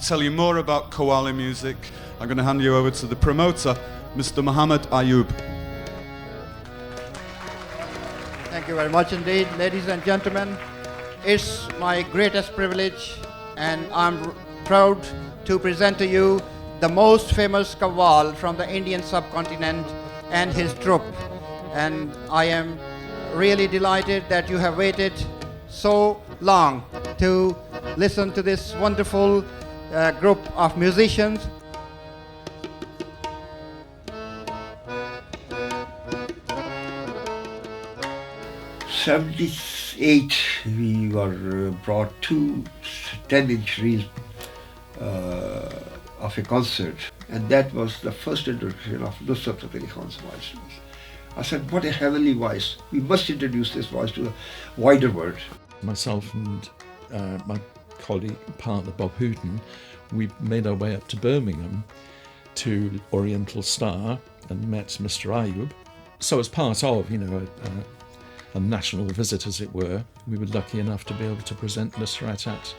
to tell you more about Qawwali music, I'm going to hand you over to the promoter, Mr. Muhammad Ayub. Thank you very much indeed, ladies and gentlemen. It's my greatest privilege, and I'm proud to present to you the most famous Qawwal from the Indian subcontinent and his troupe. And I am really delighted that you have waited so long to listen to this wonderful group of musicians. '78, we were brought 2 10-inch reels of a concert, and that was the first introduction of Nusrat Fateh's voice. I said, what a heavenly voice. We must introduce this voice to the wider world. Myself and my colleague, partner Bob Hooton, we made our way up to Birmingham to Oriental Star and met Mr. Ayub. So as part of, a national visit, as it were, we were lucky enough to be able to present Nusrat at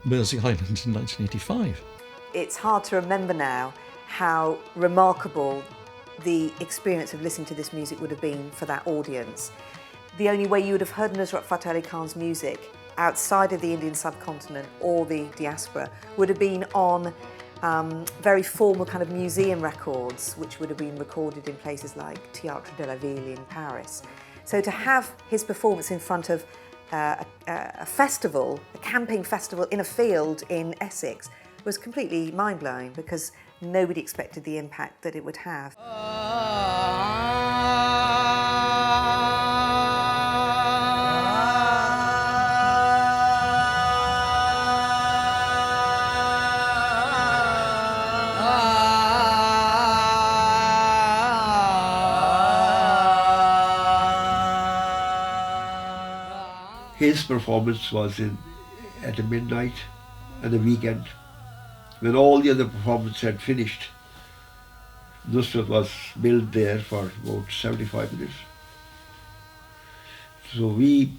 Mersey Island in 1985. It's hard to remember now how remarkable the experience of listening to this music would have been for that audience. The only way you would have heard Nusrat Fateh Ali Khan's music outside of the Indian subcontinent or the diaspora would have been on very formal kind of museum records, which would have been recorded in places like Théâtre de la Ville in Paris. So to have his performance in front of a festival, a camping festival in a field in Essex, was completely mind-blowing because nobody expected the impact that it would have. His performance was at a midnight and a weekend, when all the other performances had finished. Nusrat was billed there for about 75 minutes. So we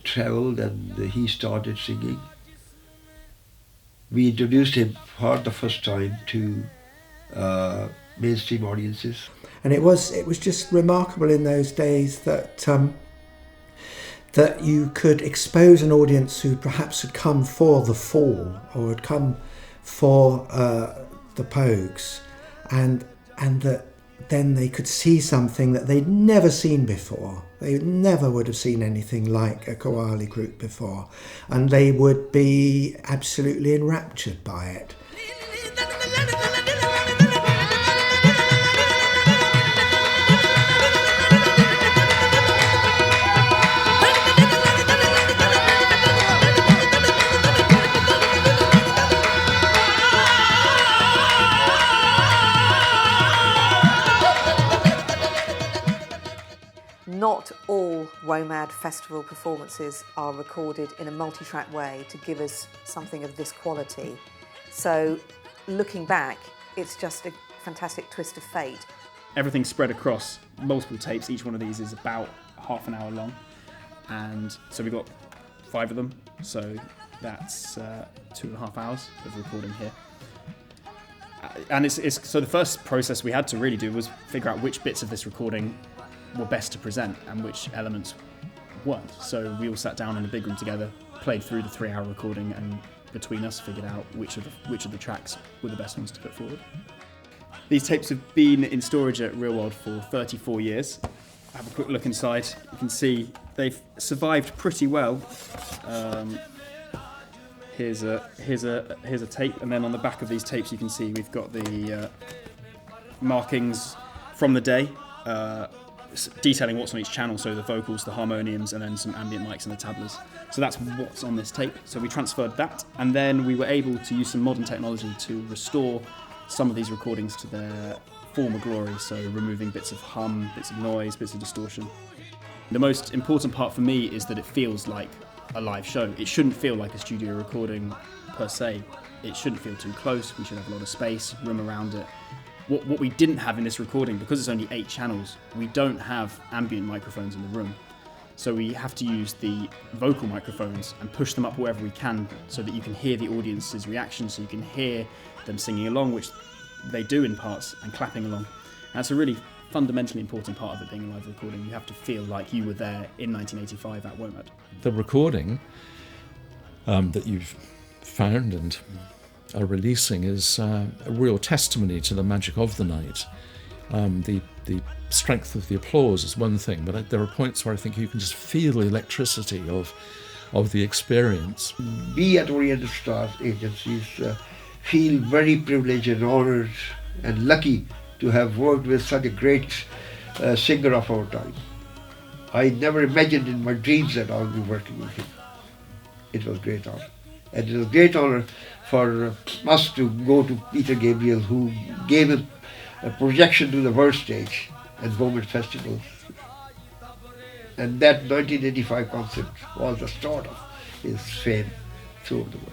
travelled and he started singing. We introduced him for the first time to mainstream audiences. And it was just remarkable in those days that that you could expose an audience who perhaps had come for the Fall or had come for the Pogues, and that then they could see something that they'd never seen before. They never would have seen anything like a Qawwali group before, and they would be absolutely enraptured by it. Not all WOMAD festival performances are recorded in a multi-track way to give us something of this quality. So looking back, it's just a fantastic twist of fate. Everything's spread across multiple tapes. Each one of these is about half an hour long. And so we've got 5 of them. So that's 2.5 hours of recording here. And so the first process we had to really do was figure out which bits of this recording were best to present and which elements weren't. So we all sat down in a big room together, played through the 3-hour recording, and between us figured out which of the tracks were the best ones to put forward. These tapes have been in storage at Real World for 34 years. Have a quick look inside. You can see they've survived pretty well. Here's a tape, and then on the back of these tapes you can see we've got the markings from the day, detailing what's on each channel, so the vocals, the harmoniums, and then some ambient mics and the tablas. So that's what's on this tape. So we transferred that, and then we were able to use some modern technology to restore some of these recordings to their former glory, so removing bits of hum, bits of noise, bits of distortion. The most important part for me is that it feels like a live show. It shouldn't feel like a studio recording per se. It shouldn't feel too close. We should have a lot of space, room around it. What we didn't have in this recording, because it's only 8 channels, we don't have ambient microphones in the room. So we have to use the vocal microphones and push them up wherever we can so that you can hear the audience's reaction, so you can hear them singing along, which they do in parts, and clapping along. And that's a really fundamentally important part of it being a live recording. You have to feel like you were there in 1985 at WOMAD. The recording that you've found and are releasing is a real testimony to the magic of the night. The strength of the applause is one thing, but there are points where I think you can just feel the electricity of the experience. We at Oriental Star agencies feel very privileged and honoured and lucky to have worked with such a great singer of our time. I never imagined in my dreams that I would be working with him. It was a great honour. And it was a great honour for us to go to Peter Gabriel, who gave him a projection to the world stage at WOMAD Festival. And that 1985 concert was the start of his fame throughout the world.